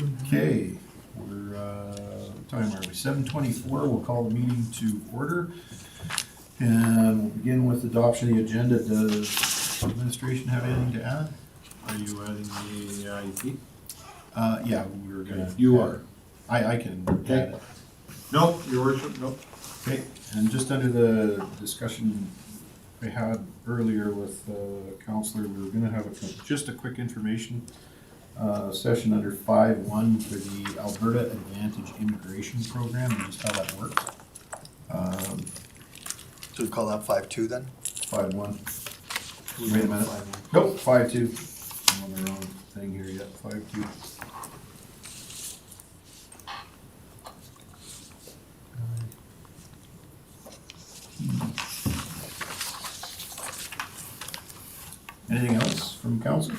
Okay, we're, time are we? 7:24, we'll call the meeting to order. And we'll begin with adoption of the agenda. Does administration have anything to add? Are you adding the IEP? Yeah, we were gonna. You are. I can Okay. add it. No, your worship, no. Okay, and just under the discussion we had earlier with Counselor, we were gonna have just a quick information session under 5.1 for the Alberta Advantage Immigration Program, and just how that works. So we call that 5.2 then? 5.1. Wait a minute. Nope, 5.2. I'm on the wrong thing here yet, 5.2. Anything else from council?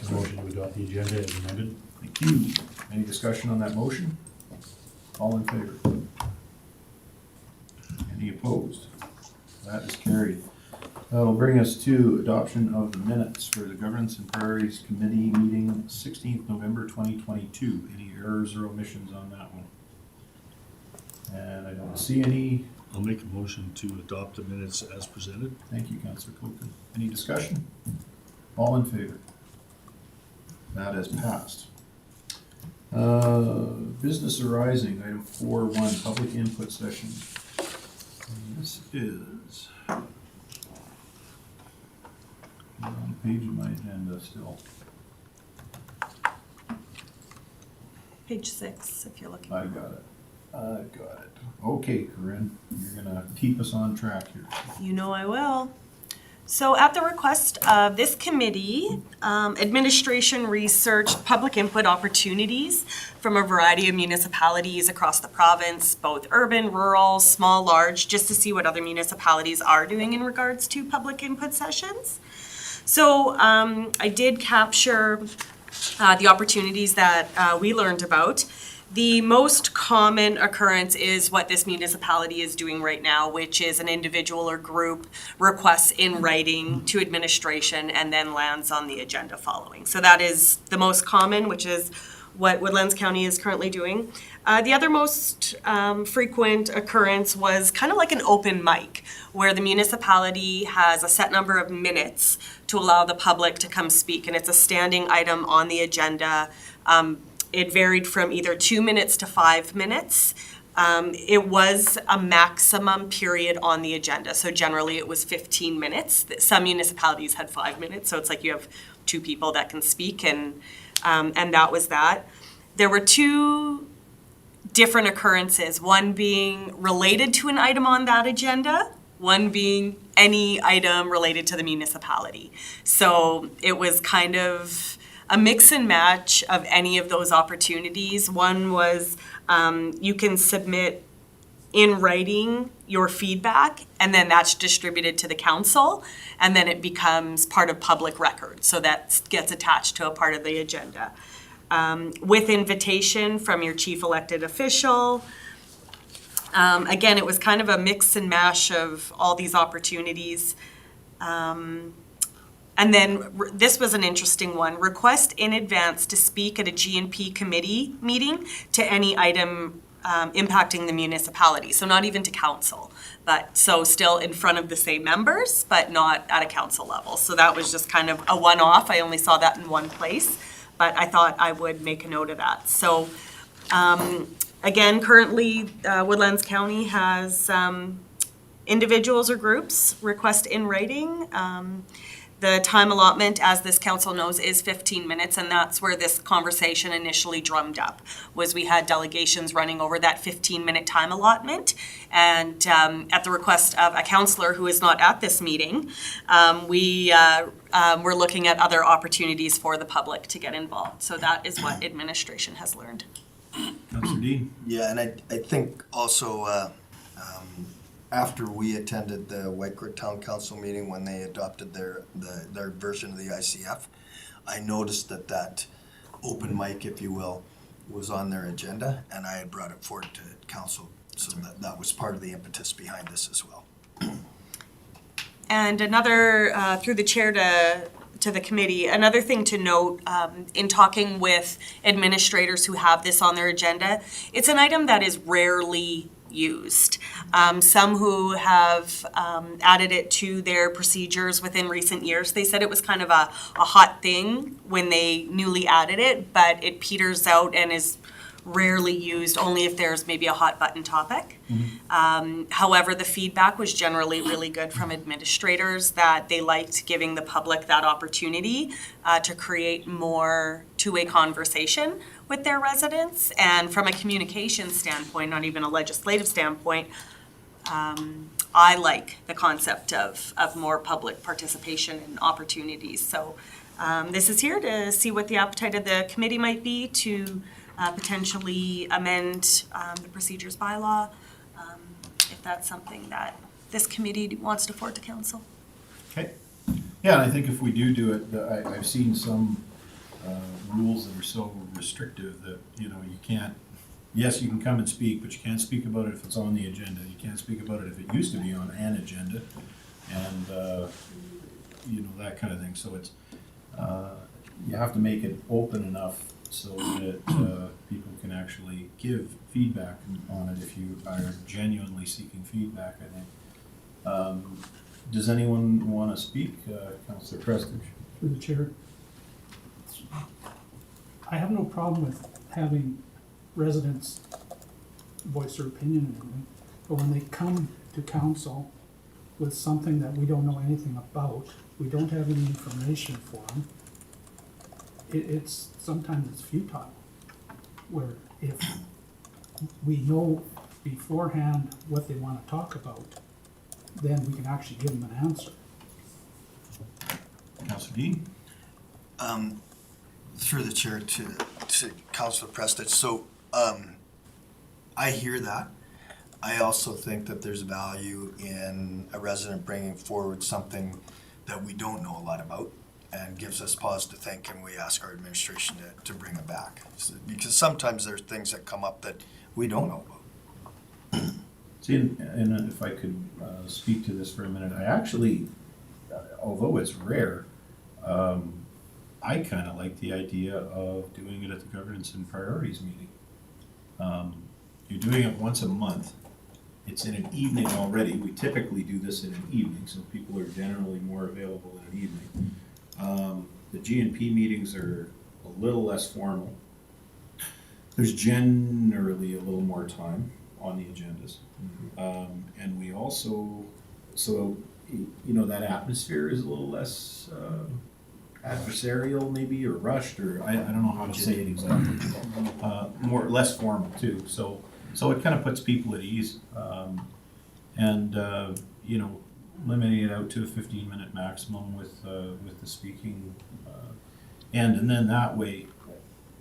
Motion to adopt the agenda as amended. Thank you. Any discussion on that motion? All in favor? Any opposed? That is carried. That'll bring us to adoption of the minutes for the Governance and Priorities Committee meeting 16th November 2022. Any errors or omissions on that one? And I don't see any. I'll make a motion to adopt the minutes as presented. Thank you, Councillor Copeland. Any discussion? All in favor? That has passed. Business arising, item 4.1, public input session. And this is on the page of my agenda still. Page 6, if you're looking. I got it. I got it. Okay, Corinne, you're gonna keep us on track here. You know I will. So at the request of this committee, administration researched public input opportunities from a variety of municipalities across the province, both urban, rural, small, large, just to see what other municipalities are doing in regards to public input sessions. So I did capture the opportunities that we learned about. The most common occurrence is what this municipality is doing right now, which is an individual or group requests in writing to administration and then lands on the agenda following. So that is the most common, which is what Woodlands County is currently doing. The other most frequent occurrence was kind of like an open mic, where the municipality has a set number of minutes to allow the public to come speak, and it's a standing item on the agenda. It varied from either 2 minutes to 5 minutes. It was a maximum period on the agenda, so generally it was 15 minutes. Some municipalities had 5 minutes, so it's like you have 2 people that can speak, and that was that. There were 2 different occurrences, one being related to an item on that agenda, one being any item related to the municipality. So it was kind of a mix and match of any of those opportunities. One was you can submit in writing your feedback, and then that's distributed to the council, and then it becomes part of public record. So that gets attached to a part of the agenda. With invitation from your chief elected official. Again, it was kind of a mix and mash of all these opportunities. And then this was an interesting one. Request in advance to speak at a G&P committee meeting to any item impacting the municipality. So not even to council, but so still in front of the same members, but not at a council level. So that was just kind of a one-off. I only saw that in one place, but I thought I would make a note of that. So again, currently Woodlands County has individuals or groups request in writing. The time allotment, as this council knows, is 15 minutes, and that's where this conversation initially drummed up, was we had delegations running over that 15-minute time allotment, and at the request of a councillor who is not at this meeting, we were looking at other opportunities for the public to get involved. So that is what administration has learned. Councillor Dean? Yeah, and I think also after we attended the White Creek Town Council meeting when they adopted their version of the ICF, I noticed that open mic, if you will, was on their agenda, and I had brought it forward to council, so that was part of the impetus behind this as well. And another, through the chair to to the committee. Another thing to note, in talking with administrators who have this on their agenda, it's an item that is rarely used. Some who have added it to their procedures within recent years, they said it was kind of a hot thing when they newly added it, but it peters out and is rarely used, only if there's maybe a hot button topic. However, the feedback was generally really good from administrators, that they liked giving the public that opportunity to create more two-way conversation with their residents. And from a communication standpoint, not even a legislative standpoint, I like the concept of more public participation and opportunities. So this is here to see what the appetite of the committee might be to potentially amend the procedures bylaw, if that's something that this committee wants to forward to council. Okay. Yeah, and I think if we do it, I've seen some rules that are so restrictive that, you know, you can't, yes, you can come and speak, but you can't speak about it if it's on the agenda. You can't speak about it if it used to be on an agenda, and, you know, that kind of thing. So it's, you have to make it open enough so that people can actually give feedback on it if you are genuinely seeking feedback, I think. Does anyone want to speak? Councillor Prestige? Through the chair. I have no problem with having residents voice their opinion and everything, but when they come to council with something that we don't know anything about, we don't have any information for them, sometimes it's futile. Where if we know beforehand what they want to talk about, then we can actually give them an answer. Councillor Dean? Through the chair to Councillor Prestige. So I hear that. I also think that there's value in a resident bringing forward something that we don't know a lot about and gives us pause to think, and we ask our administration to bring it back. Because sometimes there's things that come up that we don't know about. See, and if I could speak to this for a minute, I actually, although it's rare, I kind of like the idea of doing it at the Governance and Priorities meeting. You're doing it once a month. It's in an evening already. We typically do this in an evening, so people are generally more available in an evening. The GNP meetings are a little less formal. There's generally a little more time on the agendas. And we also, so, you know, that atmosphere is a little less adversarial maybe, or rushed, or I don't know how to say it exactly. Less formal too. So it kind of puts people at ease. You know, limiting it out to a 15-minute maximum with the speaking and then that way,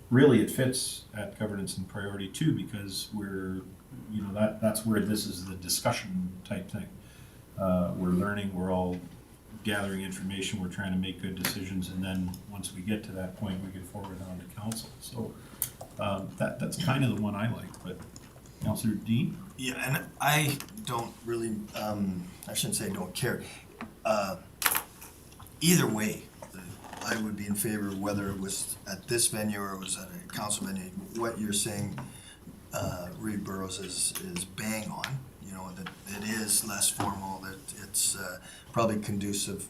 really it fits at governance and priority too, because we're, you know, that's where this is the discussion type thing. We're learning, we're all gathering information, we're trying to make good decisions, and then once we get to that point, we can forward it on to council. So that's kind of the one I like. But Councillor Dean? Yeah, and I don't really, I shouldn't say don't care. Either way, I would be in favor of whether it was at this venue or it was at a council venue. What you're saying, Reed Burrows, is bang on. You know, that it is less formal, that it's probably conducive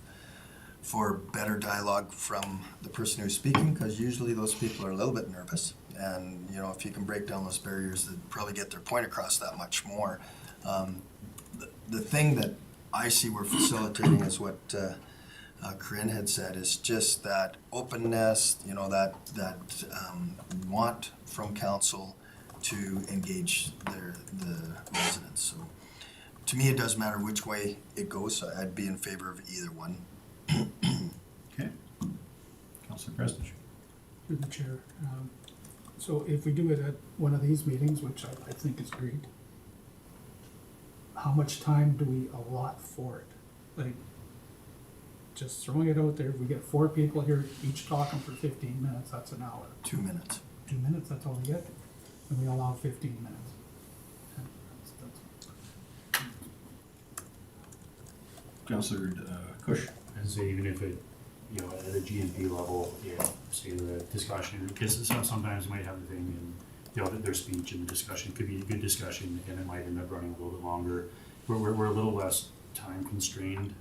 for better dialogue from the person who's speaking, because usually those people are a little bit nervous. And, you know, if you can break down those barriers, they'd probably get their point across that much more. The thing that I see we're facilitating is what Corinne had said, is just that openness, you know, that want from council to engage the residents. So to me, it doesn't matter which way it goes. So I'd be in favor of either one. Okay. Councillor Prestige? Through the chair. So if we do it at one of these meetings, which I think is great, how much time do we allot for it? Like, just throwing it out there, if we get 4 people here, each talking for 15 minutes, that's an hour. 2 minutes. 2 minutes, that's all we get. And we allow 15 minutes. Councillor Cush? And say even if it you know, at a GMP level, say the discussion, because sometimes you might have the thing and, you know, their speech and the discussion could be a good discussion and it might end up running a little bit longer. We're a little less time constrained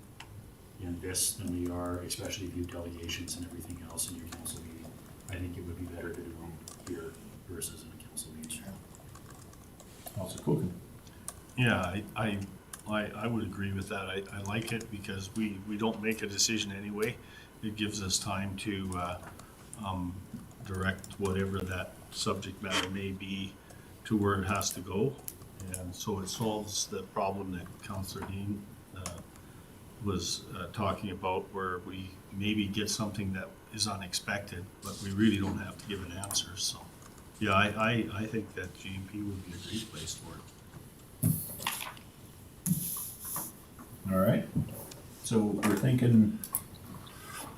in this than we are, especially if you have delegations and everything else in your council meeting. I think it would be better to do them here versus in a council meeting. Councilor Cook. Yeah, I would agree with that. I like it because we don't make a decision anyway. It gives us time to direct whatever that subject matter may be to where it has to go. And so it solves the problem that Councillor Dean was talking about, where we maybe get something that is unexpected, but we really don't have to give an answer. So, yeah, I think that GMP would be a great place for it. All right, so we're thinking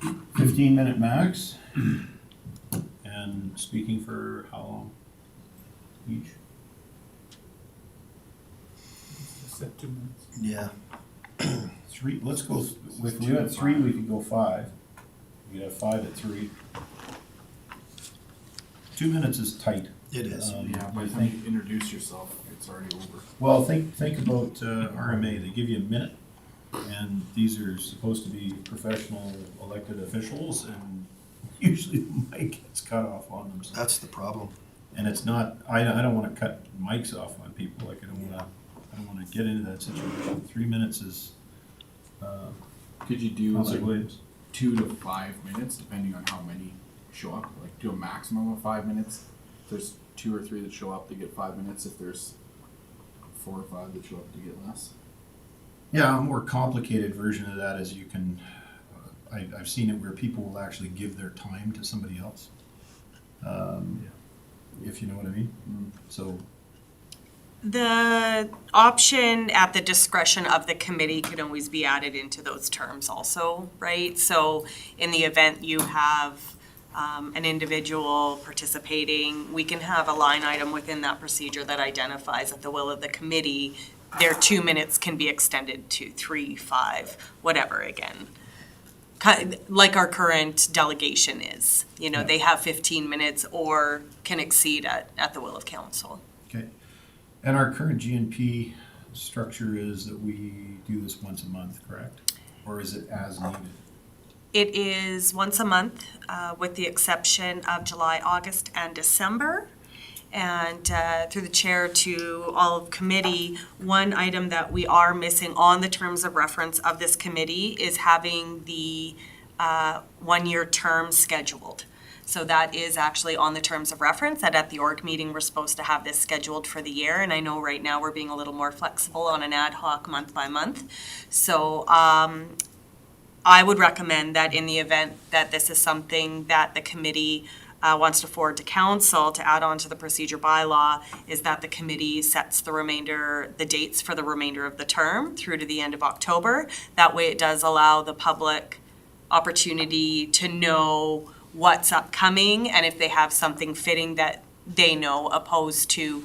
15-minute max, and speaking for how long each? Just said 2 minutes. Yeah. 3, let's go, if we went 3, we could go 5. We could have 5 at 3. 2 minutes is tight. It is. Yeah, by I the time think, you introduce yourself, it's already over. well, think about RMA, they give you a minute, and these are supposed to be professional elected officials, and usually the mic gets cut off on them. So. That's the problem. And it's not, I don't wanna cut mics off on people, like I don't wanna get into that situation. 3 minutes is, Could you do Councilor like Williams. 2 to 5 minutes, depending on how many show up? Like do a maximum of 5 minutes. If there's 2 or 3 that show up, they get 5 minutes. If there's 4 or 5 that show up, they get less. Yeah, a more complicated version of that is you can, I've seen it where people will actually give their time to somebody else. If you know what I mean. So, The option at the discretion of the committee can always be added into those terms also, right? So in the event you have an individual participating, we can have a line item within that procedure that identifies at the will of the committee, their 2 minutes can be extended to 3, 5, whatever again. Like our current delegation is, you know, Yeah. they have 15 minutes or can exceed at the will of council. okay. And our current GNP structure is that we do this once a month, correct? Or is it as needed? It is once a month, with the exception of July, August, and December. And through the chair to all of committee, one item that we are missing on the terms of reference of this committee is having the 1-year term scheduled. So that is actually on the terms of reference, that at the org meeting, we're supposed to have this scheduled for the year. And I know right now we're being a little more flexible on an ad hoc month by month. So I would recommend that in the event that this is something that the committee wants to forward to council to add on to the procedure bylaw, is that the committee sets the dates for the remainder of the term through to the end of October. That way it does allow the public opportunity to know what's upcoming and if they have something fitting that they know, opposed to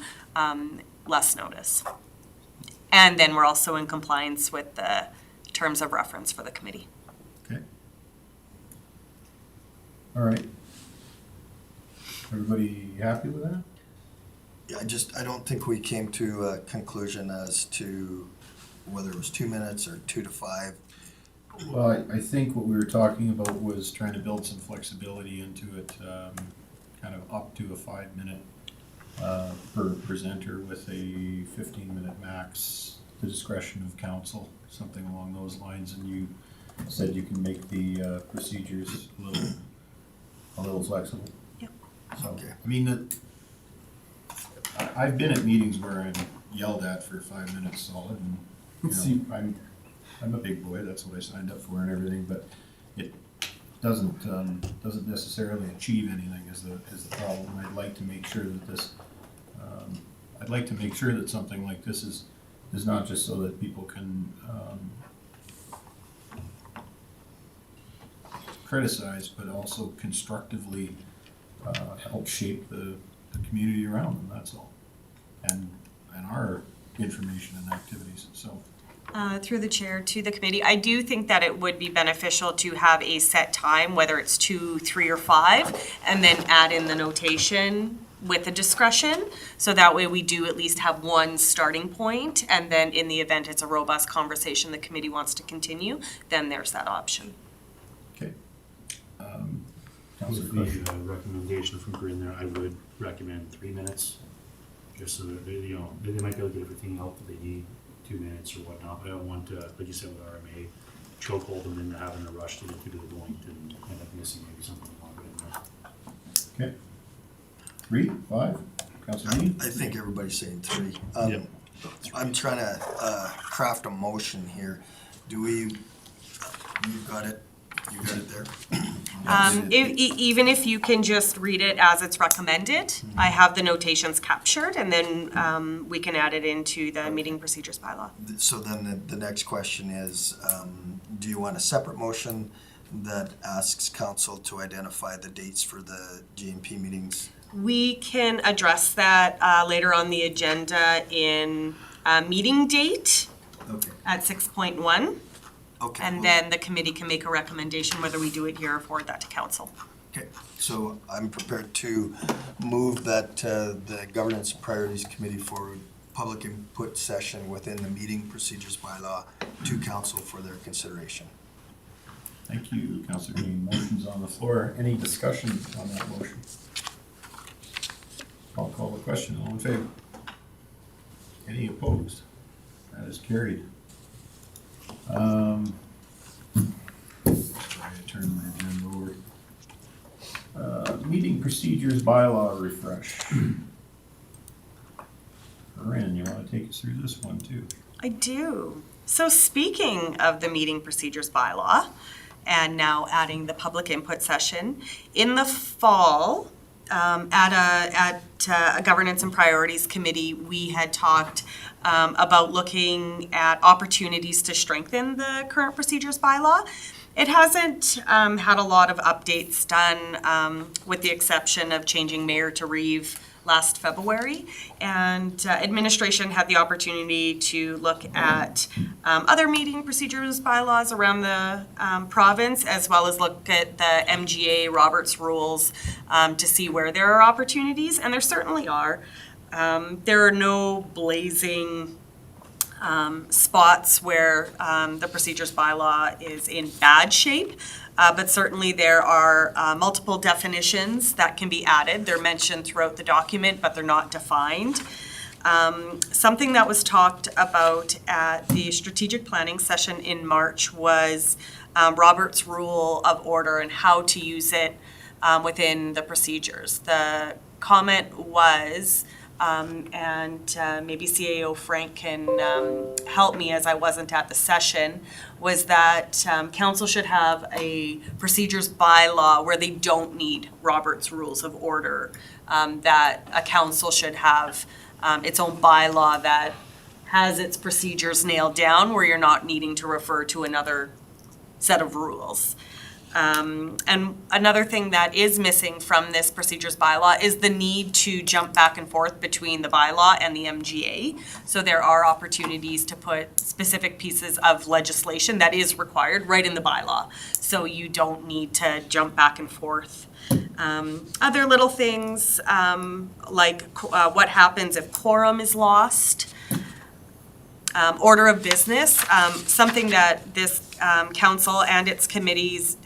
less notice. And then we're also in compliance with the terms of reference for the committee. Okay. All right. Everybody happy with that? Yeah, I don't think we came to a conclusion as to whether it was 2 minutes or 2 to 5. Well, I think what we were talking about was trying to build some flexibility into it, kind of up to a 5-minute per presenter with a 15-minute max, the discretion of council, something along those lines. And you said you can make the procedures a little flexible. Yep. So, Okay. I mean, I've been at meetings where I'm yelled at for 5 minutes solid, and you know, I'm a big boy. That's what I signed up for and everything. But it doesn't necessarily achieve anything. Is the problem? I'd like to make sure that this. I'd like to make sure that something like this is not just so that people can criticize, but also constructively help shape the community around them. That's all, and our information and activities. So Through the chair to the committee, I do think that it would be beneficial to have a set time, whether it's 2, 3, or 5, and then add in the notation with the discretion. So that way we do at least have one starting point, and then in the event it's a robust conversation the committee wants to continue, then there's that option. Okay. With Councilor Crush. the recommendation from Corinne there, I would recommend 3 minutes, just so that, they might be able to get everything out that they need, 2 minutes or whatnot, but I don't want to, like you said with RMA, chokehold them into having a rush to get to the point and end up missing maybe something longer in there. Okay. 3, 5, Councilor Dean? I think everybody's saying 3. Yep. I'm trying to craft a motion here. Do we, you've got it? You got it there? Even if you can just read it as it's recommended, I have the notations captured, and then we can add it into the meeting procedures bylaw. So then the next question is, do you want a separate motion that asks council to identify the dates for the GMP meetings? We can address that later on the agenda in meeting date Okay. at 6.1. Okay. And then the committee can make a recommendation whether we do it here or forward that to council. Okay, so I'm prepared to move that the Governance and Priorities Committee for public input session within the meeting procedures bylaw to council for their consideration. Thank you, Councilor Dean. Motion's on the floor. Any discussion on that motion? I'll call the question. All in favor? Any opposed? That is carried. Try to turn my agenda over. Meeting procedures bylaw refresh. Corinne, you want to take us through this one too? I do. So speaking of the meeting procedures bylaw, and now adding the public input session, in the fall, at a governance and priorities committee, we had talked about looking at opportunities to strengthen the current procedures bylaw. It hasn't had a lot of updates done, with the exception of changing mayor to Reeve last February. And administration had the opportunity to look at other meeting procedures bylaws around the province, as well as look at the MGA Roberts rules to see where there are opportunities, and there certainly are. There are no blazing spots where the procedures bylaw is in bad shape, but certainly there are multiple definitions that can be added. They're mentioned throughout the document, but they're not defined. Something that was talked about at the strategic planning session in March was Robert's Rule of Order and how to use it within the procedures. The comment was, and maybe CAO Frank can help me as I wasn't at the session, was that council should have a procedures bylaw where they don't need Robert's Rules of Order, that a council should have its own bylaw that has its procedures nailed down, where you're not needing to refer to another set of rules. And another thing that is missing from this procedures bylaw is the need to jump back and forth between the bylaw and the MGA. So there are opportunities to put specific pieces of legislation that is required right in the bylaw. So you don't need to jump back and forth. Other little things like what happens if quorum is lost. Order of business, something that this council and its committees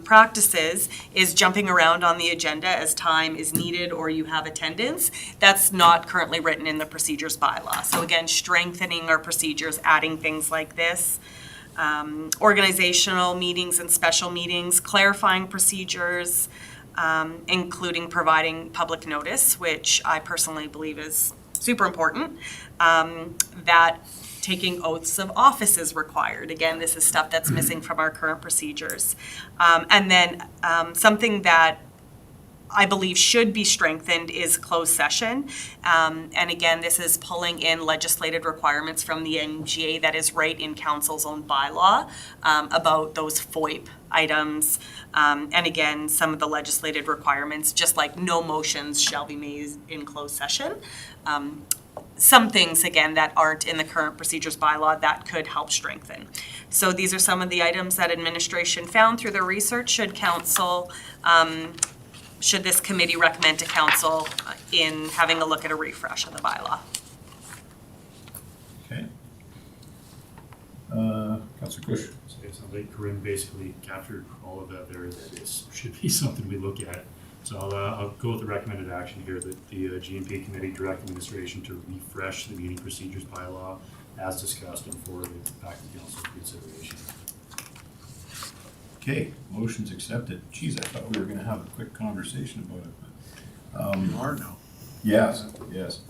practices is jumping around on the agenda as time is needed or you have attendance. That's not currently written in the procedures bylaw. So again, strengthening our procedures, adding things like this. Organizational meetings and special meetings, clarifying procedures, including providing public notice, which I personally believe is super important. That taking oaths of office is required. Again, this is stuff that's missing from our current procedures. And then something that I believe should be strengthened is closed session. And again, this is pulling in legislated requirements from the MGA that is right in council's own bylaw about those FOIP items. And again, some of the legislated requirements, just like no motions shall be made in closed session. some things, again, that aren't in the current procedures bylaw that could help strengthen. So these are some of the items that administration found through their research should council, should this committee recommend to council in having a look at a refresh of the bylaw. Okay. Councillor Kush. So it sounds like Corinne basically captured all of that there, that it should be something we look at. So I'll go with the recommended action here, that the GMP committee direct administration to refresh the meeting procedures bylaw as discussed and forward it back to council for consideration. Okay, motion's accepted. Geez, I thought we were gonna have a quick conversation about it, but, You are now. yes, yes.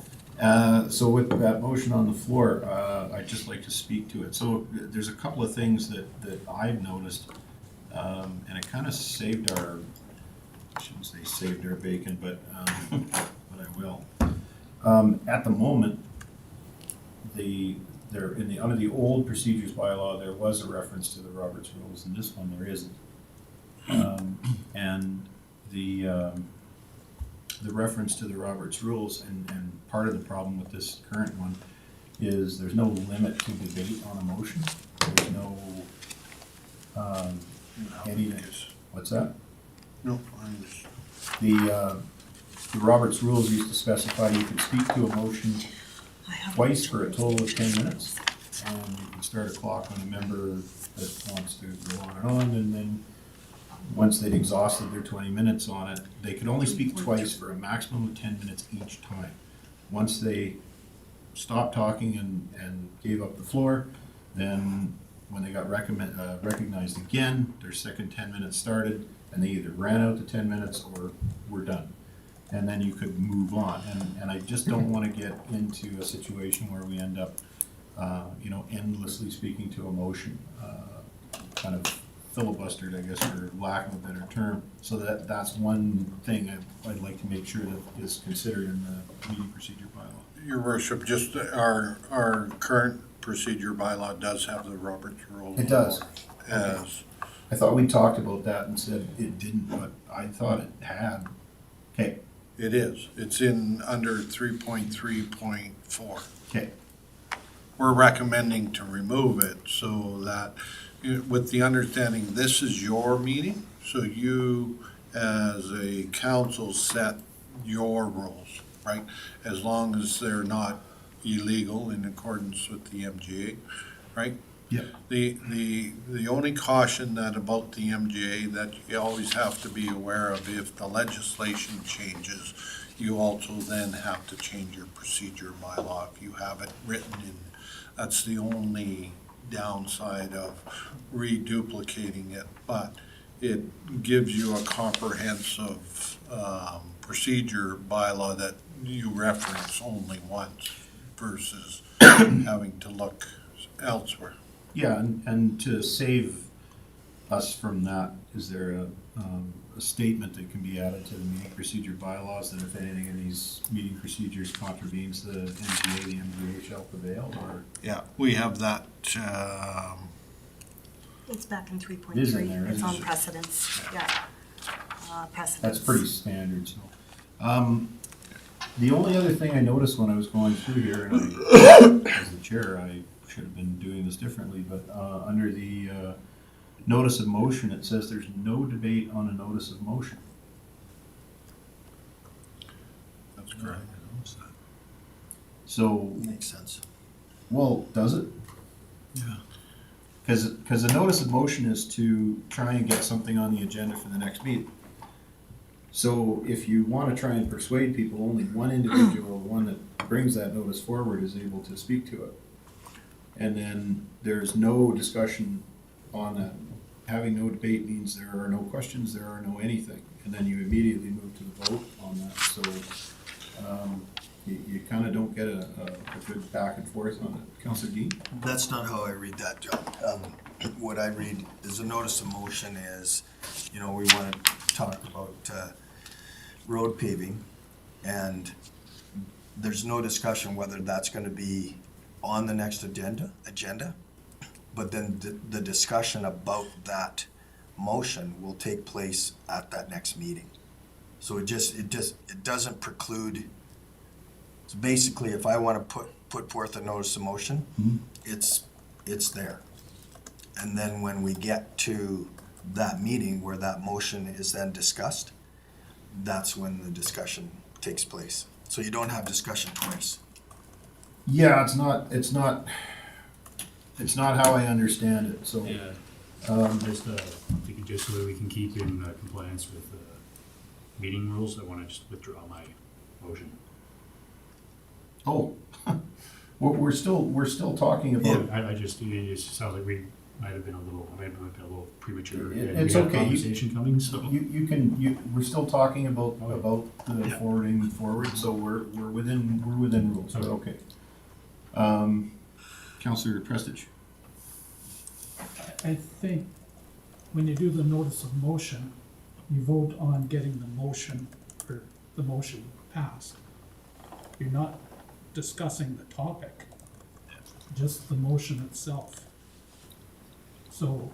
So with that motion on the floor, I'd just like to speak to it. So there's a couple of things that I've noticed, and it kind of saved our, I shouldn't say saved our bacon, but I will. At the moment, under the old procedures bylaw, there was a reference to the Roberts rules, and this one there isn't. And the reference to the Roberts rules, and part of the problem with this current one is there's no limit to debate on a motion. There's no, what's that? No, I'm just, The Roberts rules used to specify you could speak to a motion twice for a total of 10 minutes. And you can start a clock on a member that wants to go on, and then once they'd exhausted their 20 minutes on it, they could only speak twice for a maximum of 10 minutes each time. Once they stopped talking and gave up the floor, then when they got recognized again, their second 10 minutes started, and they either ran out to 10 minutes or were done. And then you could move on. And I just don't want to get into a situation where we end up, endlessly speaking to a motion, kind of filibustered, I guess, for lack of a better term. So that's one thing I'd like to make sure that is considered in the meeting procedure bylaw. Your worship, just our current procedure bylaw does have the Roberts rules. It does. As, I thought we talked about that and said it didn't, but I thought it had. Okay, it is. It's in under 3.3.4. okay, We're recommending to remove it so that, with the understanding this is your meeting, so you as a council set your rules, right? As long as they're not illegal in accordance with the MGA, right? yep, The only caution that about the MGA that you always have to be aware of, if the legislation changes, you also then have to change your procedure bylaw if you have it written in. That's the only downside of reduplicating it, but it gives you a comprehensive procedure bylaw that you reference only once versus having to look elsewhere. yeah, and to save us from that, is there a statement that can be added to the meeting procedure bylaws that if anything in these meeting procedures contravenes the MGA, the MGA shall prevail, or? Yeah, we have that, It's back in It is 3.3. in there, It's isn't on it? precedence, yeah. Precedence. That's pretty standard, so. The only other thing I noticed when I was going through here, and as the chair, I should have been doing this differently, but under the notice of motion, it says there's no debate on a notice of motion. that's correct. So, Makes sense. well, does it? Yeah. Because the notice of motion is to try and get something on the agenda for the next meeting. So if you want to try and persuade people, only one individual, one that brings that notice forward, is able to speak to it. And then there's no discussion on that. Having no debate means there are no questions, there are no anything. And then you immediately move to the vote on that. So you kind of don't get a good back and forth on it. Councillor Dean? That's not how I read that, John. What I read is a notice of motion is, we want to talk about road paving, and there's no discussion whether that's going to be on the next agenda, but then the discussion about that motion will take place at that next meeting. So it doesn't preclude So basically, if I want to put forth a notice of motion, Mhm. it's there. And then when we get to that meeting where that motion is then discussed, that's when the discussion takes place. So you don't have discussion twice. Yeah, it's not how I understand it, so. Yeah. Just, I think just so that we can keep in compliance with meeting rules, I want to just withdraw my motion. Oh, we're still talking about, I just, it just sounds like we might have been a little premature. It- and it's we had a okay. Conversation coming, so. we're still talking about Okay. the Yeah. forwarding forward, so we're within rules, we're okay. Counselor Prestich? I think when you do the notice of motion, you vote on getting the motion, or the motion passed. You're not discussing the topic, just the motion itself. So,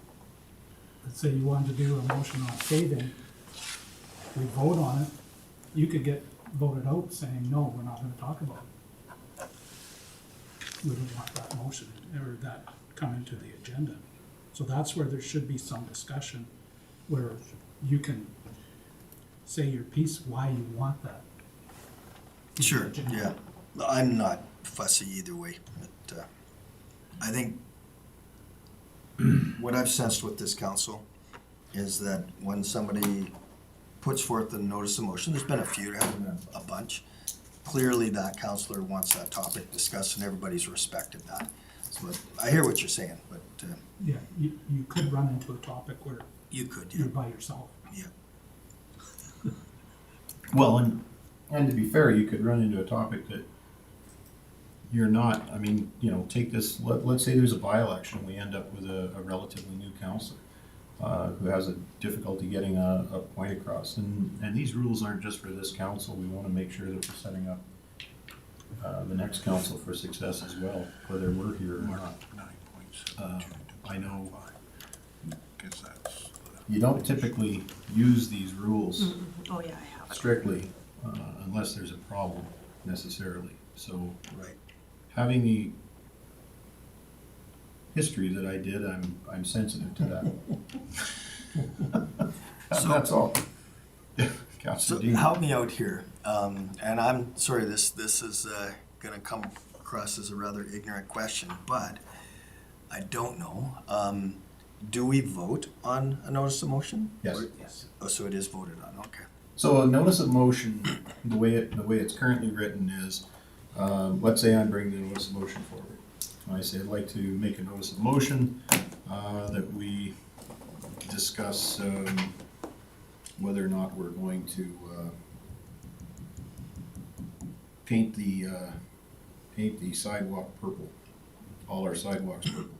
let's say you wanted to do a motion on paving, we vote on it, you could get voted out saying, no, we're not gonna talk about it. We don't want that motion, or that coming to the agenda. So that's where there should be some discussion, where you can say your piece, why you want that. Sure, yeah. I'm not fussy either way, but I think what I've sensed with this council is that when somebody puts forth a notice of motion, there's been a few, there haven't been a bunch. Clearly, that councillor wants that topic discussed, and everybody's respected that. So I hear what you're saying, but Yeah, you could run into a topic where you could, you're yeah, by yourself. yeah. Well, and to be fair, you could run into a topic that you're not, I mean, take this, let's say there's a by-election, we end up with a relatively new councillor who has a difficulty getting a point across, and these rules aren't just for this council, we wanna make sure that we're setting up the next council for success as well, whether we're here or not. 9.72. I know Guess that's. you don't typically use these rules Oh, yeah, I have it. strictly unless there's a problem necessarily. So Right. having the history that I did, I'm sensitive to that. That's all. So Councilor Dean. help me out here, and I'm sorry, this is gonna come across as a rather ignorant question, but I don't know. Do we vote on a notice of motion? Yes. Yes. Oh, so it is voted on, okay. So a notice of motion, the way it's currently written is, let's say I'm bringing the notice of motion forward. I say I'd like to make a notice of motion that we discuss whether or not we're going to paint the sidewalk purple, all our sidewalks purple,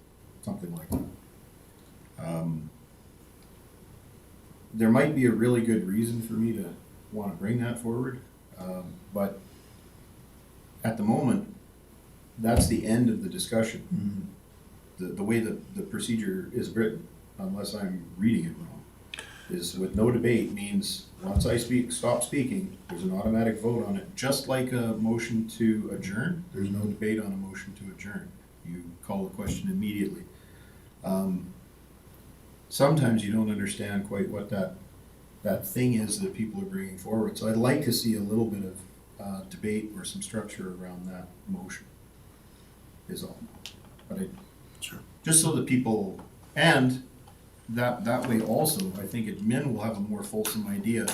something like that. There might be a really good reason for me to want to bring that forward, but at the moment, that's the end of the discussion. The way that the procedure is written, unless I'm reading it wrong, is with no debate means once I stop speaking, there's an automatic vote on it, just like a motion to adjourn. There's no debate on a motion to adjourn. You call the question immediately. Sometimes you don't understand quite what that thing is that people are bringing forward. So I'd like to see a little bit of debate or some structure around that motion is all. But Sure. just so that people, and that way also, I think admin will have a more fulsome idea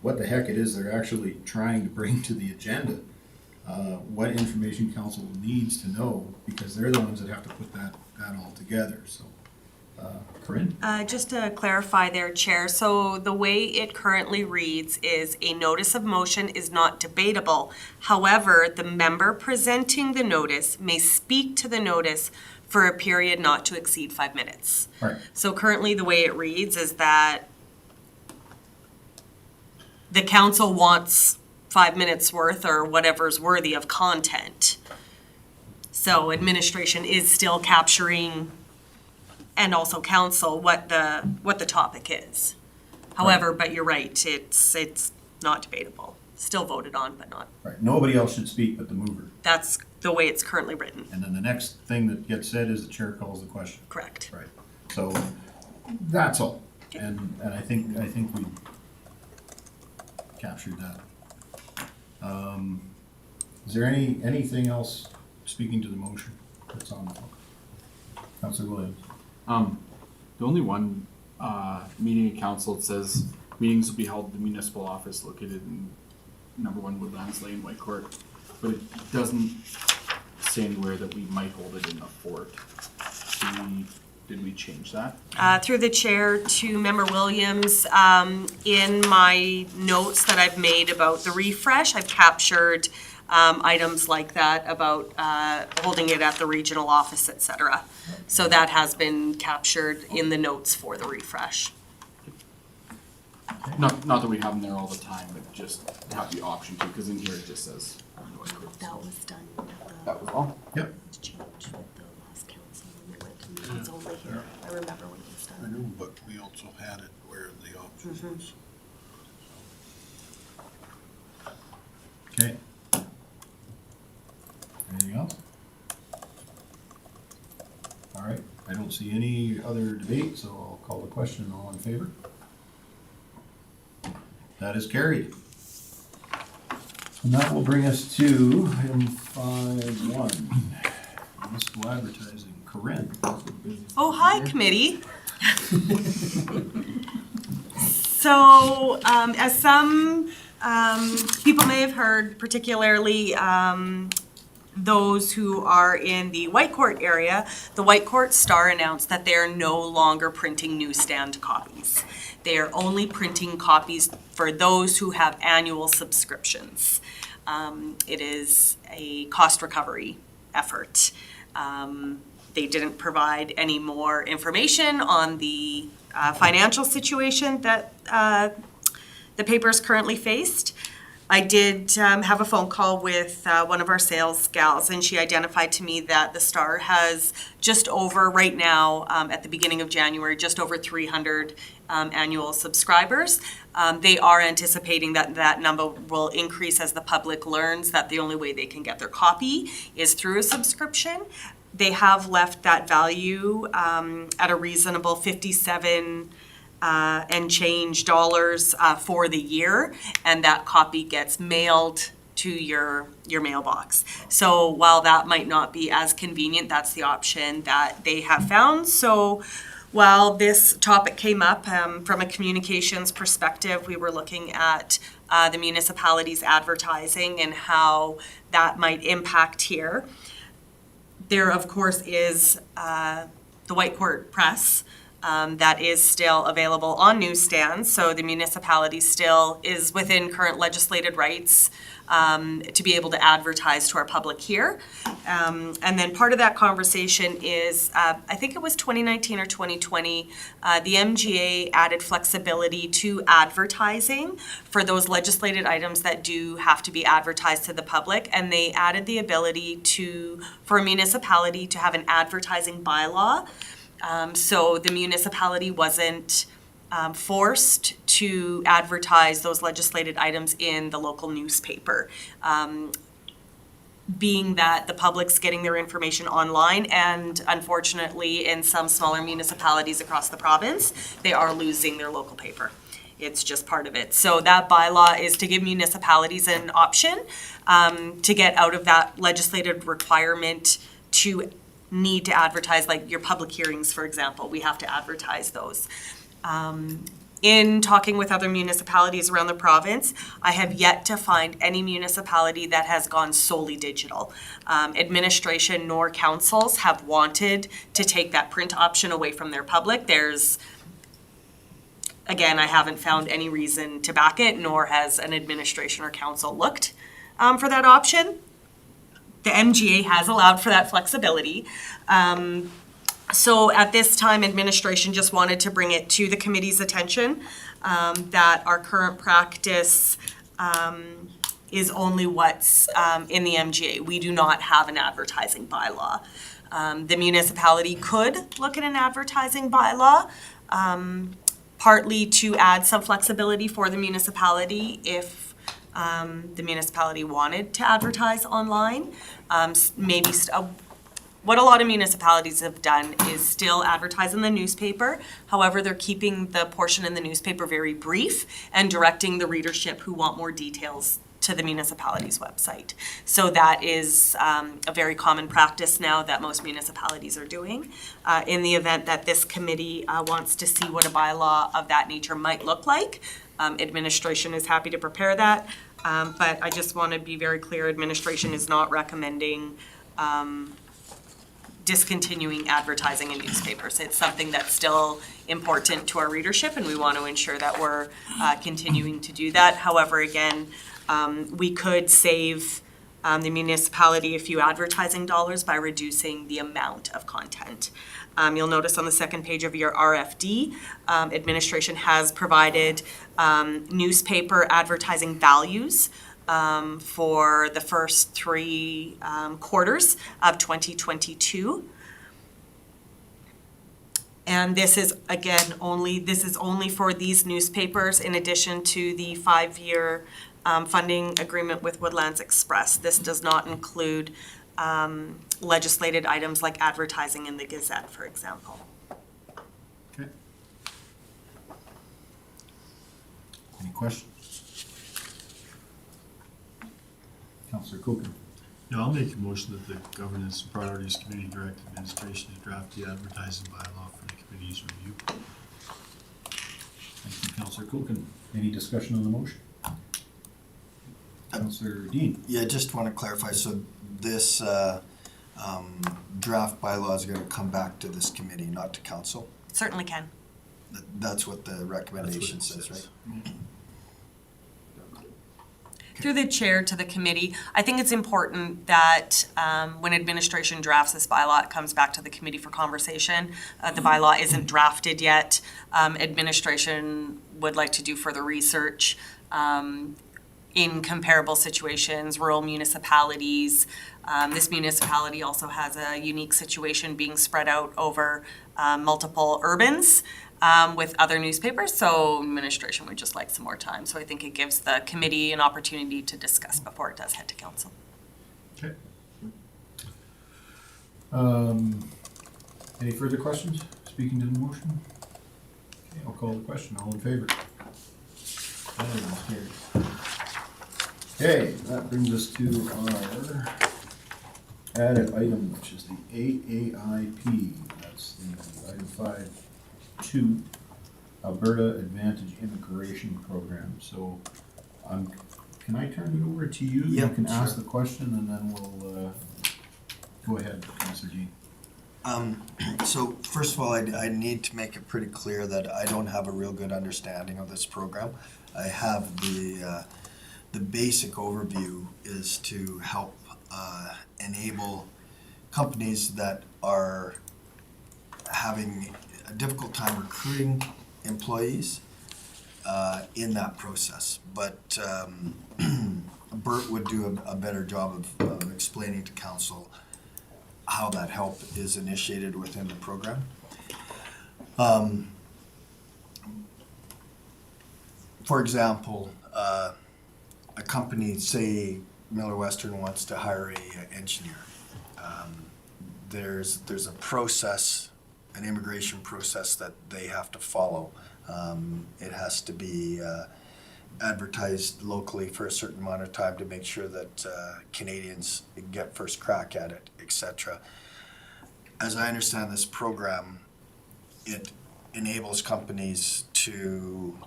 what the heck it is they're actually trying to bring to the agenda. What information council needs to know, because they're the ones that have to put that all together, so. Corinne? Just to clarify there, Chair, so the way it currently reads is a notice of motion is not debatable. However, the member presenting the notice may speak to the notice for a period not to exceed 5 minutes. Right. So currently, the way it reads is that the council wants 5 minutes worth or whatever's worthy of content. So administration is still capturing, and also council, what the topic is. However, but you're right, it's not debatable. Still voted on, but not. Right, nobody else should speak but the mover. That's the way it's currently written. And then the next thing that gets said is the chair calls the question. Correct. Right. So that's all. And I think we captured that. Is there anything else speaking to the motion that's on the floor? Councilor Williams. The only one meeting of council, it says meetings will be held at the municipal office located in number 1 Woodlands Lane, Whitecourt, but it doesn't say anywhere that we might hold it in the fort. Did we change that? Through the chair to Member Williams, in my notes that I've made about the refresh, I've captured items like that about holding it at the regional office, et cetera. So that has been captured in the notes for the refresh. Not that we have them there all the time, but just have the option to, because in here it just says. That was done That was all. Yep. change with the last council when they went to meetings only here. I remember when it was I done. know, but we also had it where the options was. Okay. Anything else? All right, I don't see any other debate, so I'll call the question. All in favor? That is carried. And that will bring us to item 5.1, municipal advertising. Corinne. Oh, hi, committee. So, as some people may have heard, particularly those who are in the Whitecourt area, the Whitecourt Star announced that they are no longer printing newsstand copies. They are only printing copies for those who have annual subscriptions. It is a cost recovery effort. They didn't provide any more information on the financial situation that the paper's currently faced. I did have a phone call with one of our sales gals, and she identified to me that the Star has just over, right now, at the beginning of January, just over 300 annual subscribers. They are anticipating that that number will increase as the public learns that the only way they can get their copy is through a subscription. They have left that value at a reasonable 57 and change dollars for the year, and that copy gets mailed to your mailbox. So while that might not be as convenient, that's the option that they have found. So while this topic came up from a communications perspective, we were looking at the municipality's advertising and how that might impact here. There, of course, is the Whitecourt Press that is still available on newsstands. So the municipality still is within current legislated rights to be able to advertise to our public here. And then part of that conversation is, I think it was 2019 or 2020, the MGA added flexibility to advertising for those legislated items that do have to be advertised to the public. And they added the ability for a municipality to have an advertising bylaw. So the municipality wasn't forced to advertise those legislated items in the local newspaper. Being that the public's getting their information online, and unfortunately in some smaller municipalities across the province, they are losing their local paper. It's just part of it. So that bylaw is to give municipalities an option to get out of that legislated requirement to need to advertise, like your public hearings, for example, we have to advertise those. In talking with other municipalities around the province, I have yet to find any municipality that has gone solely digital. Administration nor councils have wanted to take that print option away from their public. Again, I haven't found any reason to back it, nor has an administration or council looked for that option. The MGA has allowed for that flexibility. So at this time, administration just wanted to bring it to the committee's attention that our current practice is only what's in the MGA. We do not have an advertising bylaw. The municipality could look at an advertising bylaw. partly to add some flexibility for the municipality if the municipality wanted to advertise online. What a lot of municipalities have done is still advertise in the newspaper. However, they're keeping the portion in the newspaper very brief and directing the readership who want more details to the municipality's website. So that is a very common practice now that most municipalities are doing. In the event that this committee wants to see what a bylaw of that nature might look like, administration is happy to prepare that. But I just want to be very clear, administration is not recommending discontinuing advertising in newspapers. It's something that's still important to our readership, and we want to ensure that we're continuing to do that. However, again, we could save the municipality a few advertising dollars by reducing the amount of content. You'll notice on the second page of your RFD, administration has provided newspaper advertising values for the first 3 quarters of 2022. And this is, again, only for these newspapers in addition to the 5-year funding agreement with Woodlands Express. This does not include legislated items like advertising in the Gazette, for example. Okay. Any questions? Councillor Coker. Yeah, I'll make a motion that the Governance and Priorities Committee direct administration to draft the advertising bylaw for the committee's review. Thank you, Councillor Coker. Any discussion on the motion? Councillor Dean. Yeah, just want to clarify, so this draft bylaw is going to come back to this committee, not to council? Certainly can. That's what the recommendation says, right? Through the chair to the committee, I think it's important that when administration drafts this bylaw, it comes back to the committee for conversation. The bylaw isn't drafted yet. Administration would like to do further research in comparable situations, rural municipalities. This municipality also has a unique situation being spread out over multiple urbans. With other newspapers, so administration would just like some more time. So I think it gives the committee an opportunity to discuss before it does head to council. Okay. Any further questions? Speaking to the motion? Okay, I'll call the question. All in favor? That is carried. Okay, that brings us to our added item, which is the AAIP. That's the item 5.2 Alberta Advantage Immigration Program. So, can I turn it over to you? Yeah, You can ask sure. the question and then we'll go ahead, Councillor Dean. So first of all, I need to make it pretty clear that I don't have a real good understanding of this program. I have the basic overview is to help enable companies that are having a difficult time recruiting employees in that process. But Bert would do a better job of explaining to council how that help is initiated within the program. For example, a company, say Miller Western wants to hire a engineer. There's a process, an immigration process that they have to follow. It has to be advertised locally for a certain amount of time to make sure that Canadians get first crack at it, etc. As I understand this program, it enables companies to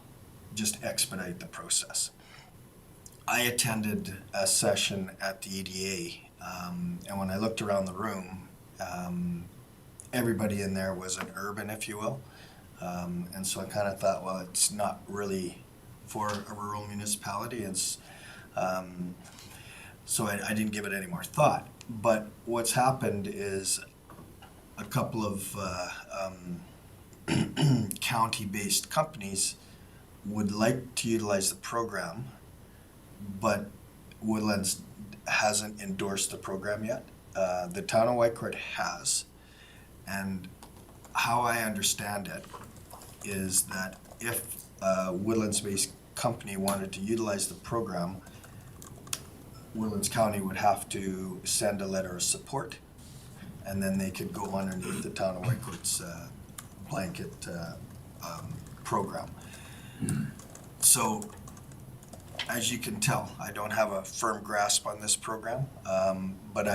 just expedite the process. I attended a session at the EDA, and when I looked around the room, everybody in there was an urban, if you will. And so I kind of thought, well, it's not really for a rural municipality. It's, so I didn't give it any more thought. But what's happened is a couple of county-based companies would like to utilize the program, but Woodlands hasn't endorsed the program yet. The town of Whitecourt has, and how I understand it is that if a Woodlands-based company wanted to utilize the program, Woodlands County would have to send a letter of support, and then they could go underneath the town of Whitecourt's blanket program. So, as you can tell, I don't have a firm grasp on this program, but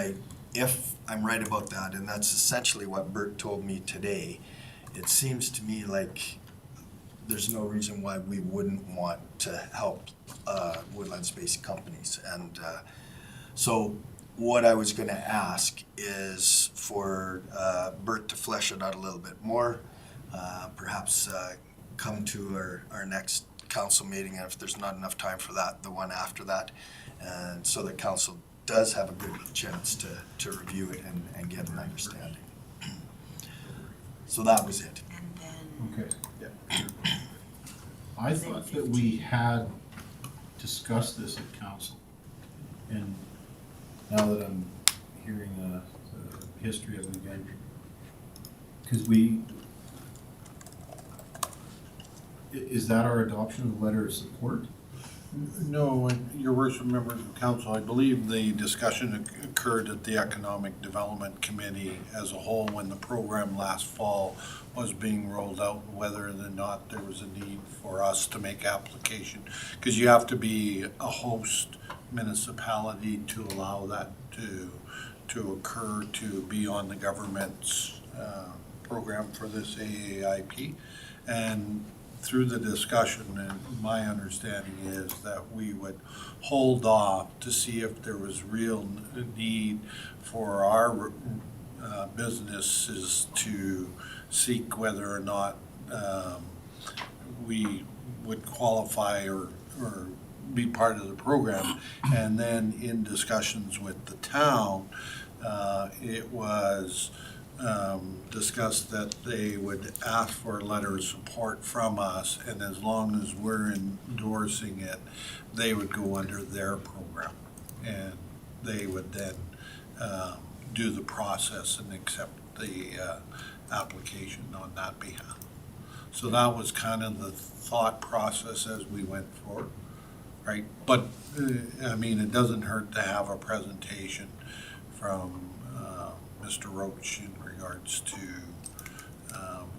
if I'm right about that, and that's essentially what Bert told me today, it seems to me like there's no reason why we wouldn't want to help Woodlands-based companies. And so what I was going to ask is for Bert to flesh it out a little bit more, perhaps come to our next council meeting, and if there's not enough time for that, the one after that, and so the council does have a good chance to review it and get an understanding. So that was it. And then, Okay. I thought that we had discussed this at council, and now that I'm hearing the history of it again, because is that our adoption of the letter of support? No, your worship, members of council, I believe the discussion occurred at the Economic Development Committee as a whole when the program last fall was being rolled out, whether or not there was a need for us to make application. Because you have to be a host municipality to allow that to occur, to be on the government's program for this AAIP. And through the discussion, and my understanding is that we would hold off to see if there was real need for our businesses to seek whether or not we would qualify or be part of the program. And then in discussions with the town, it was discussed that they would ask for a letter of support from us, and as long as we're endorsing it, they would go under their program, and they would then do the process and accept the application on that behalf. So that was kind of the thought process as we went forward, right? But, I mean, it doesn't hurt to have a presentation from Mr. Roach in regards to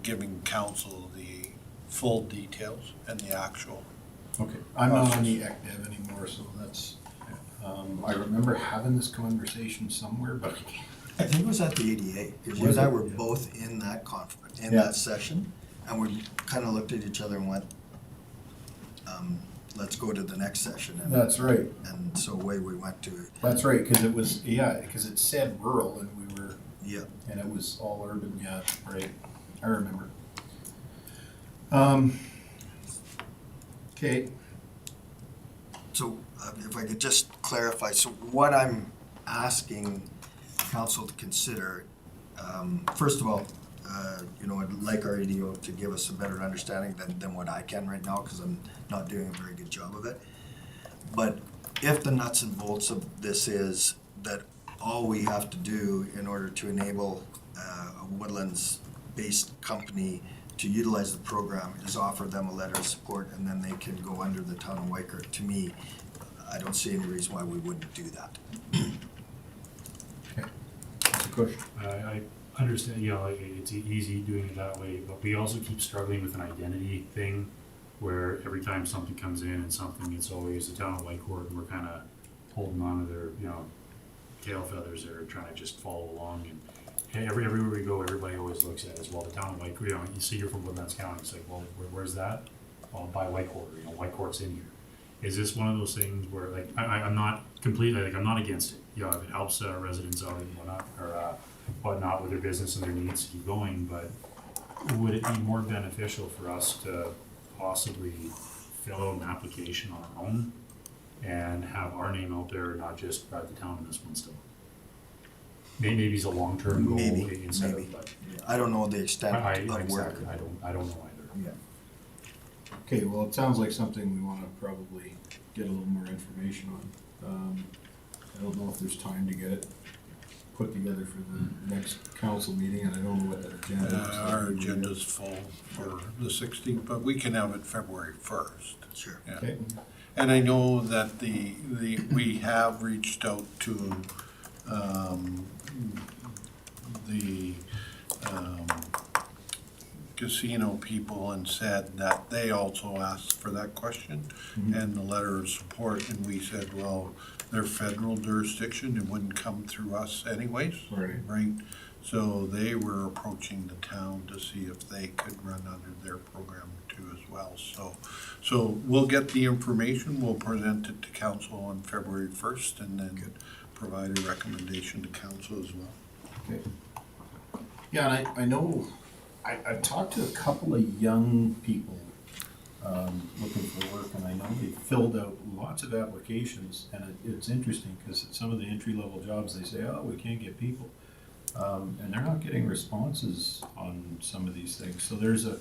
giving council the full details and the actual. Okay, I'm not on the ECDev anymore, so that's, I remember having this conversation somewhere, but I think it was at the ADA, because you Was and I it? were both in that conference, in Yeah. that session, and we kind of looked at each other and went, let's go to the next session. And that's right. And so away we went to, That's right, because it was, yeah, because it said rural and we were, yeah. and it was all urban, yeah, right, I remember. Okay, So if I could just clarify, so what I'm asking council to consider, first of all, I'd like our EDO to give us a better understanding than what I can right now, because I'm not doing a very good job of it. But if the nuts and bolts of this is that all we have to do in order to enable a Woodlands-based company to utilize the program is offer them a letter of support, and then they can go under the town of Whitecourt, to me, I don't see any reason why we wouldn't do that. okay. Mr. Cush. I understand, it's easy doing it that way, but we also keep struggling with an identity thing where every time something comes in and something, it's always the town of Whitecourt, and we're kind of holding on to their, tail feathers there, trying to just follow along. And everywhere we go, everybody always looks at it as, well, the town of Whitecourt, you see you're from Woodlands County, it's like, well, where's that? Well, by Whitecourt, Whitecourt's in here. Is this one of those things where, like, I'm not completely, I'm not against it, if it helps residents out and whatnot with their business and their needs to keep going, but would it be more beneficial for us to possibly fill out an application on our own and have our name out there, not just by the town in this one still? Maybe it's a long-term goal Maybe, instead maybe. of, but I don't know the extent of work. exactly, I don't know either. Yeah. Okay, well, it sounds like something we want to probably get a little more information on. I don't know if there's time to get it put together for the next council meeting, and I don't know what that agenda is. Our agenda's full for the 16th, but we can have it February 1st. Sure. Yeah. Okay, And I know that we have reached out to, the, casino people and said that they also asked for that question and the letter of support, and we said, well, they're federal jurisdiction, it wouldn't come through us anyways. Right. Right, so they were approaching the town to see if they could run under their program too as well, so we'll get the information, we'll present it to council on February 1st, and then provide a recommendation to council as well. okay. Yeah, and I know, I've talked to a couple of young people looking for work, and I know they filled out lots of applications, and it's interesting, because at some of the entry-level jobs, they say, oh, we can't get people. And they're not getting responses on some of these things, so there's a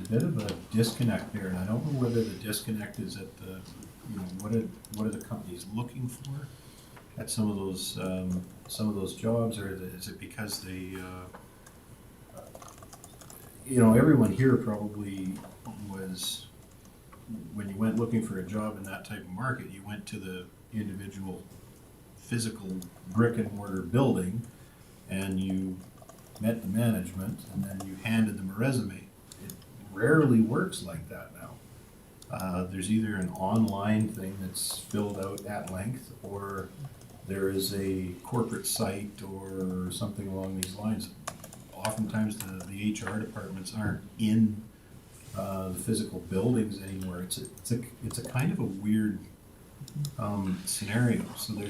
bit of a disconnect there, and I don't know whether the disconnect is at the, what are the companies looking for at some of those jobs, or is it because they, everyone here probably was, when you went looking for a job in that type of market, you went to the individual physical brick and mortar building, and you met the management, and then you handed them a resume. It rarely works like that now. There's either an online thing that's filled out at length, or there is a corporate site or something along these lines. Oftentimes the HR departments aren't in the physical buildings anymore. It's a kind of a weird scenario. So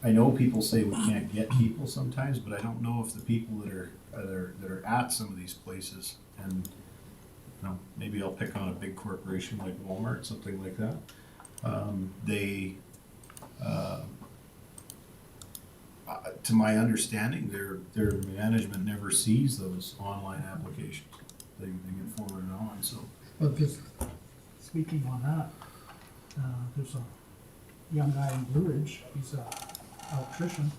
I know people say we can't get people sometimes, but I don't know if the people that are at some of these places, and maybe I'll pick on a big corporation like Walmart, something like that. To my understanding, their management never sees those online applications. They get forwarded on. So, Well, just speaking on that, there's a young guy in Blue Ridge, he's an electrician.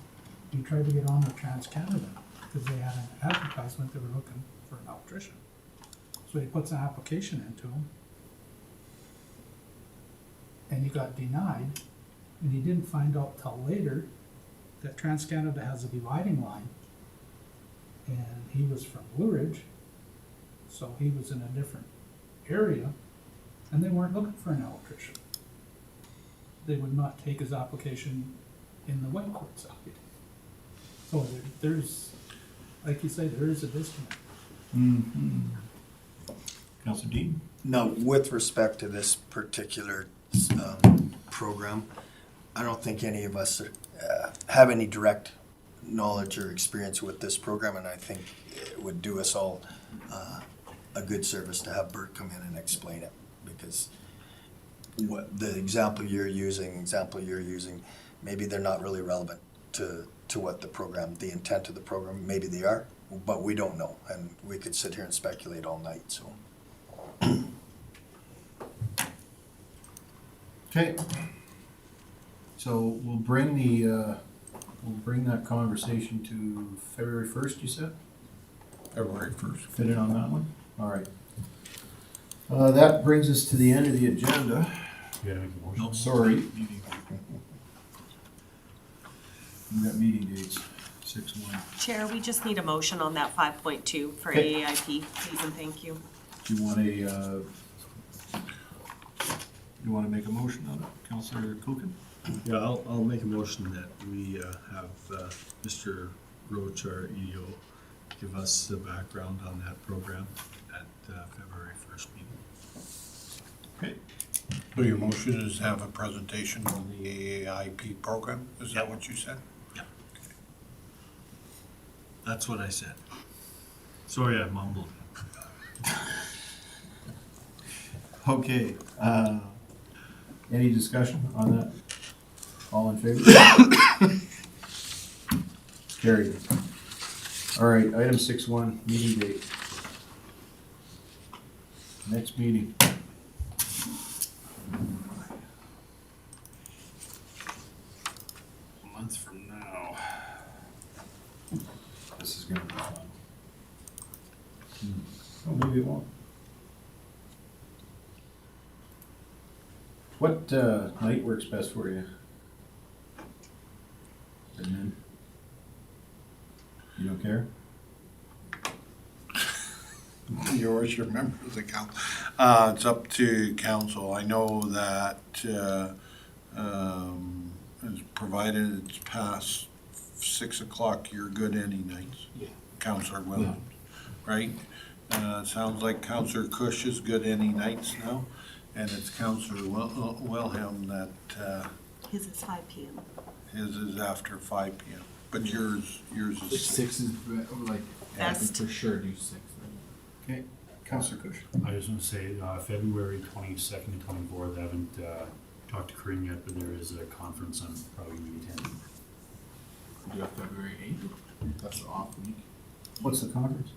He tried to get on with TransCanada because they had an advertisement, they were looking for an electrician. So he puts an application into them, and he got denied, and he didn't find out till later that TransCanada has a dividing line, and he was from Blue Ridge, so he was in a different area, and they weren't looking for an electrician. They would not take his application in the White Court side. So there's, like you say, there is a disconnect. Councilor Dean? Now, with respect to this particular program, I don't think any of us have any direct knowledge or experience with this program, and I think it would do us all a good service to have Bert come in and explain it, because what the example you're using, maybe they're not really relevant to what the program, the intent of the program. Maybe they are, but we don't know, and we could sit here and speculate all night. So. Okay. So we'll bring that conversation to February 1st, you said? February 1st. Fit in on that one? All right. That brings us to the end of the agenda. You gotta make a motion. Oh, sorry. We've got meeting dates, 6/1. Chair, we just need a motion on that 5.2 for Okay. AAIP, please and thank you. Do you want to make a motion on it, Councillor Kuchen? Yeah, I'll make a motion that we have Mr. Roach, our EO, give us the background on that program at February 1st meeting. Okay. So your motion is to have a presentation on the AAIP program? Is that what you said? Yeah. That's what I said. Sorry, I mumbled. Okay. Any discussion on that? All in favor? Carried. All right, item 6.1, meeting date. Next meeting. What, night works best for you? And then? You don't care? You always remember the council. It's up to council. I know that, as provided it's past 6 o'clock, you're good any nights. Yeah. Councillor Williams, right? Sounds like Councillor Cush is good any nights now, and it's Councillor Wilhelm that, His is 5 p.m. his is after 5 p.m. But yours is 6 is like, I can Best. for sure do 6. Okay, Councillor Cush. I was gonna say, February 22nd and 24th, I haven't, talked to Corinne yet, but there is a conference I'm probably gonna be attending. Do it February 8th. That's the off week. What's the conference?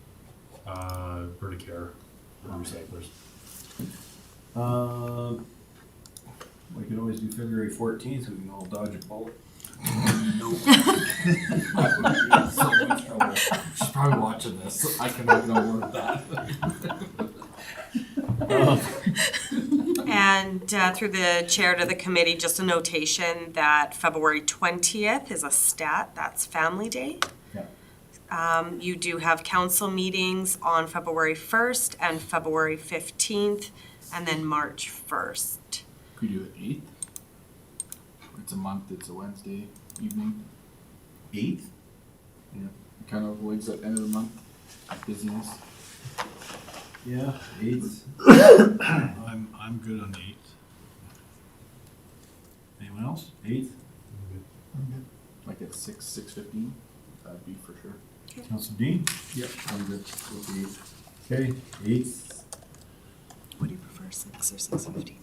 Alberta Care for recyclers. We could always do February 14th, we can all dodge a bullet. So much trouble. She's probably watching this. I cannot know more of that. And through the chair to the committee, just a notation that February 20th is a stat, that's Family Day. Yeah. You do have council meetings on February 1st and February 15th, and then March 1st. Could we do it 8th? It's a month, it's a Wednesday evening. 8th? Yeah. It kind of avoids that end of the month busyness. Yeah, 8th. I'm good on the 8th. Anyone else? 8th? Like at 6:15. That'd be for sure. Councillor Dean? Yep. I'm good with the 8th. Okay, 8th. What do you prefer, 6 or 6:15?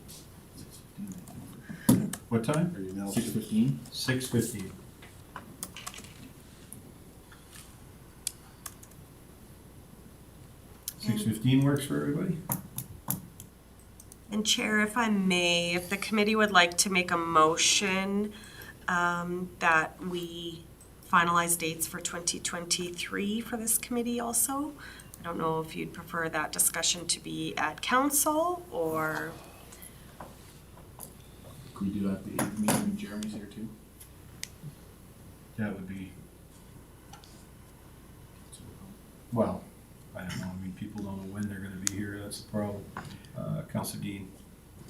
6:15. What time? Are you now? 6:15. 6:15. And- 6:15 works for everybody? And Chair, if I may, if the committee would like to make a motion that we finalize dates for 2023 for this committee also. I don't know if you'd prefer that discussion to be at council or, Could we do that at the 8th meeting when Jeremy's here too? That would be, well, I don't know, I mean, people don't know when they're gonna be here, that's the problem. Councillor Dean?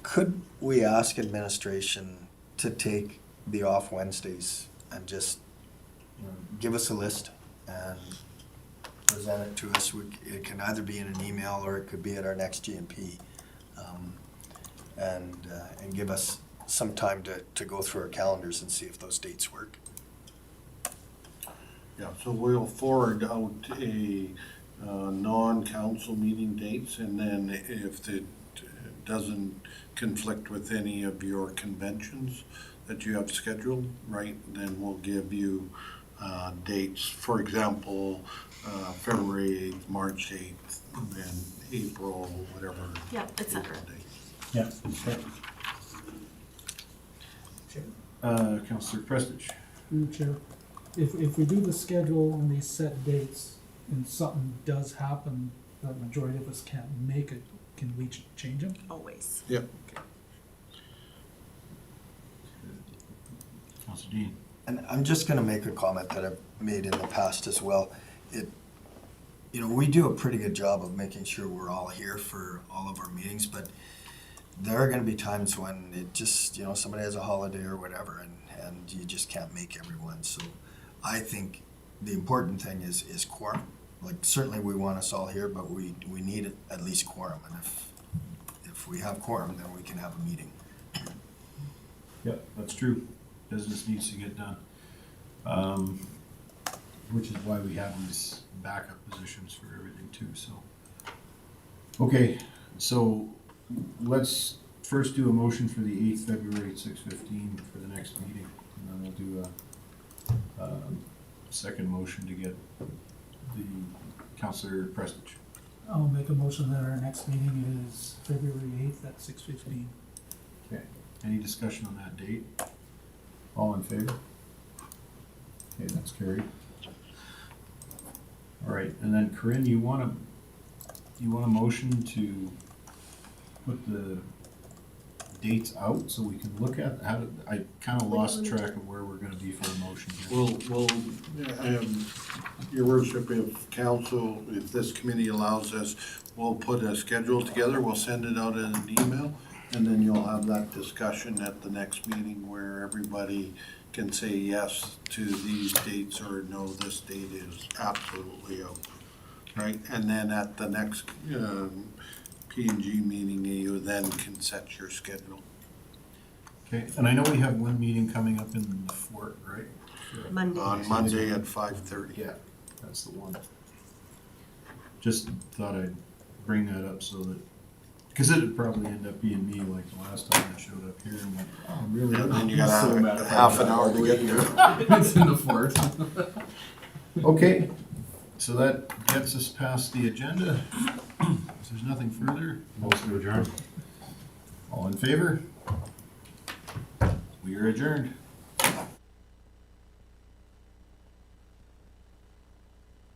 Could we ask administration to take the off Wednesdays and just, give us a list and present it to us? It can either be in an email or it could be at our next GMP. And give us some time to go through our calendars and see if those dates work. Yeah, so we'll forward out a non-council meeting dates, and then if it doesn't conflict with any of your conventions that you have scheduled, right, then we'll give you dates, for example, February 8th, March 8th, and then April, whatever. yeah, et cetera. April date. Yeah. Councillor Prestige? Through the chair, if we do the schedule on these set dates and something does happen that the majority of us can't make it, can we change them? Always. Yep. Councillor Dean? And I'm just gonna make a comment that I've made in the past as well. We do a pretty good job of making sure we're all here for all of our meetings, but there are gonna be times when it just, somebody has a holiday or whatever, and you just can't make everyone. So I think the important thing is quorum. Like, certainly we want us all here, but we need at least quorum, and if we have quorum, then we can have a meeting. Yep, that's true. Business needs to get done. Which is why we have these backup positions for everything too, so. Okay, so let's first do a motion for the 8th February at 6:15 for the next meeting. And then we'll do a second motion to get the Councillor Prestige. I'll make a motion that our next meeting is February 8th at 6:15. Okay, any discussion on that date? All in favor? Okay, that's carried. All right, and then Corinne, you want a motion to put the dates out so we can look at, I kinda lost track of where we're gonna be for the motion here. Your worship, if council, if this committee allows us, we'll put a schedule together, we'll send it out in an email, and then you'll have that discussion at the next meeting where everybody can say yes to these dates or no, this date is absolutely out. Right, and then at the next, P&G meeting, you then can set your schedule. Okay, and I know we have one meeting coming up in the fort, right? Monday. On Monday at 5:30. Yeah, that's the one. Just thought I'd bring that up so that, because it'd probably end up being me like the last time I showed up here and went, oh, really? And then you So got mad a if I half an drive all hour the to way get here. here. It's in the fort. Okay, so that gets us past the agenda. If there's nothing further, Motion to adjourn. all in favor? We are adjourned.